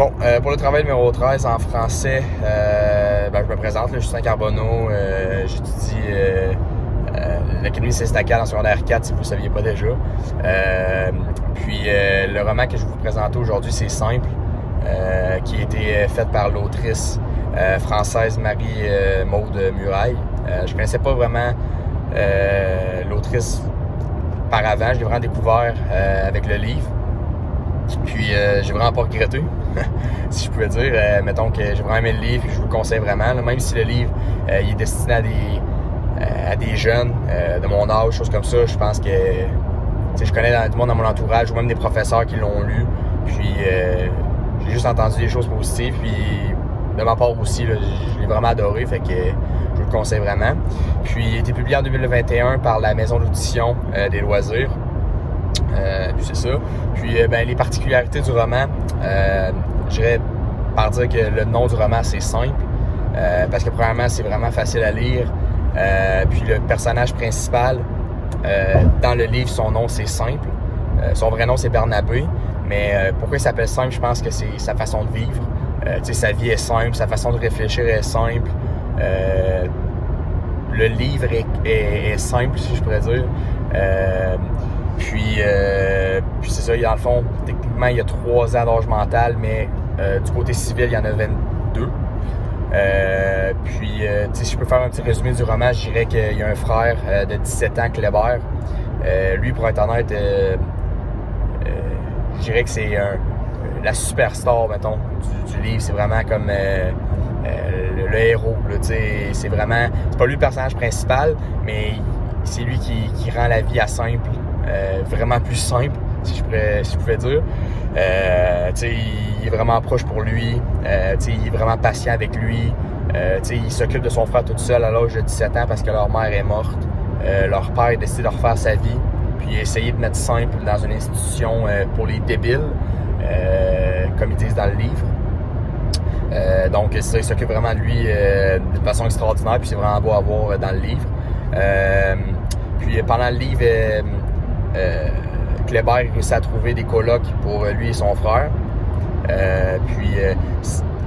Pour le travail numéro 13 en français, je me présente, là, Justin Carbonneau, j'étudie l'Académie Saint-Stacal en secondaire 4, si vous ne le saviez pas déjà. Le roman que je vais vous présenter aujourd'hui, c'est Simple, qui a été fait par l'autrice française Marie-Maude Muraille. Je connaissais pas vraiment l'autrice par avant, je l'ai vraiment découvert avec le livre. Puis j'ai vraiment pas regretté, si je pouvais dire. Mettons que j'ai vraiment aimé le livre et je vous le conseille vraiment. Là, même si le livre il est destiné à des jeunes de mon âge, choses comme ça, je pense que je connais du monde dans mon entourage ou même des professeurs qui l'ont lu. Puis j'ai juste entendu des choses positives. Puis de ma part aussi, là, je l'ai vraiment adoré, fait que je vous le conseille vraiment. Puis il a été publié en 2021 par la maison d'audition des loisirs. Puis c'est ça. Puis les particularités du roman, j'irais par dire que le nom du roman c'est Simple, parce que premièrement c'est vraiment facile à lire. Puis le personnage principal dans le livre, son nom c'est Simple. Son vrai nom c'est Bernabé. Mais pourquoi il s'appelle Simple, je pense que c'est sa façon de vivre. Sa vie est simple, sa façon de réfléchir est simple. Le livre est simple, si je pourrais dire. Puis c'est ça, dans le fond, techniquement, il y a 3 ans d'âge mental, mais du côté civil, il y en a 22. Si je peux faire un petit résumé du roman, je dirais qu'il y a un frère de 17 ans, Kléber. Lui, pour être honnête, je dirais que c'est la superstar, mettons, du livre. C'est vraiment comme le héros. Là, c'est vraiment... C'est pas lui le personnage principal, mais c'est lui qui rend la vie à simple. Vraiment plus simple, si je pouvais dire. Il est vraiment proche pour lui. Il est vraiment patient avec lui. Il s'occupe de son frère tout seul à l'âge de 17 ans parce que leur mère est morte. Leur père a décidé de refaire sa vie, puis essayer de mettre simple dans une institution pour les débiles, comme ils disent dans le livre. Donc c'est ça, il s'occupe vraiment de lui de façon extraordinaire, puis c'est vraiment beau à voir dans le livre. Puis pendant le livre, Kléber réussit à trouver des colocs pour lui et son frère.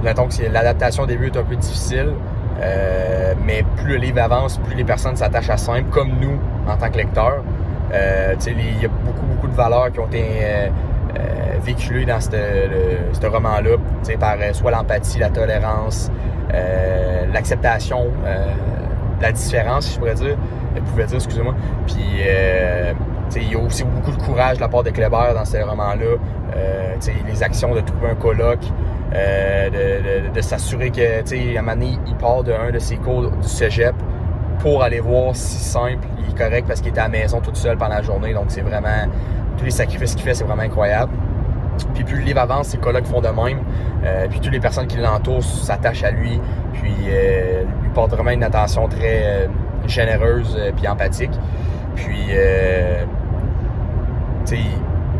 Mettons que l'adaptation au début est un peu difficile, mais plus le livre avance, plus les personnes s'attachent à Simple, comme nous en tant que lecteurs. Il y a beaucoup de valeurs qui ont été véhiculées dans ce roman-là, par soit l'empathie, la tolérance, l'acceptation, la différence, si je pourrais dire. Excusez-moi. Puis il y a aussi beaucoup de courage de la part de Kléber dans ce roman-là. Les actions de trouver un coloc, de s'assurer que, à un moment donné, il part d'un de ses cours du cégep pour aller voir si Simple il est correct parce qu'il était à la maison tout seul pendant la journée. Donc c'est vraiment, tous les sacrifices qu'il fait, c'est vraiment incroyable. Puis plus le livre avance, ses colocs font de même. Puis toutes les personnes qui l'entourent s'attachent à lui. Puis lui portent vraiment une attention très généreuse puis empathique. Puis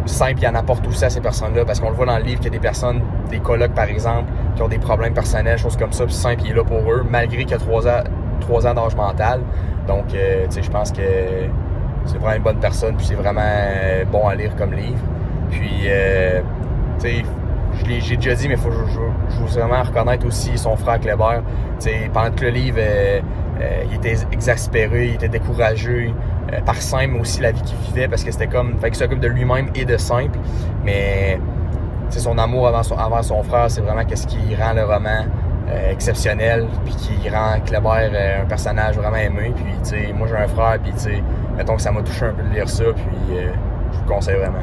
Simple, il en apporte aussi à ces personnes-là, parce qu'on le voit dans le livre qu'il y a des personnes, des colocs par exemple, qui ont des problèmes personnels, choses comme ça, puis Simple, il est là pour eux, malgré qu'il y a 3 ans d'âge mental. Donc, je pense que c'est vraiment une bonne personne, puis c'est vraiment bon à lire comme livre. Puis, j'ai déjà dit, mais je veux vraiment reconnaître aussi son frère Kléber. Pendant tout le livre, il était exaspéré, il était découragé par Simple, mais aussi la vie qu'il vivait, parce que c'était comme, qu'il s'occupe de lui-même et de Simple. Mais son amour envers son frère, c'est vraiment ce qui rend le roman exceptionnel, puis qui rend Kléber un personnage vraiment aimé. Puis moi j'ai un frère, puis mettons que ça m'a touché un peu de lire ça, puis je vous le conseille vraiment.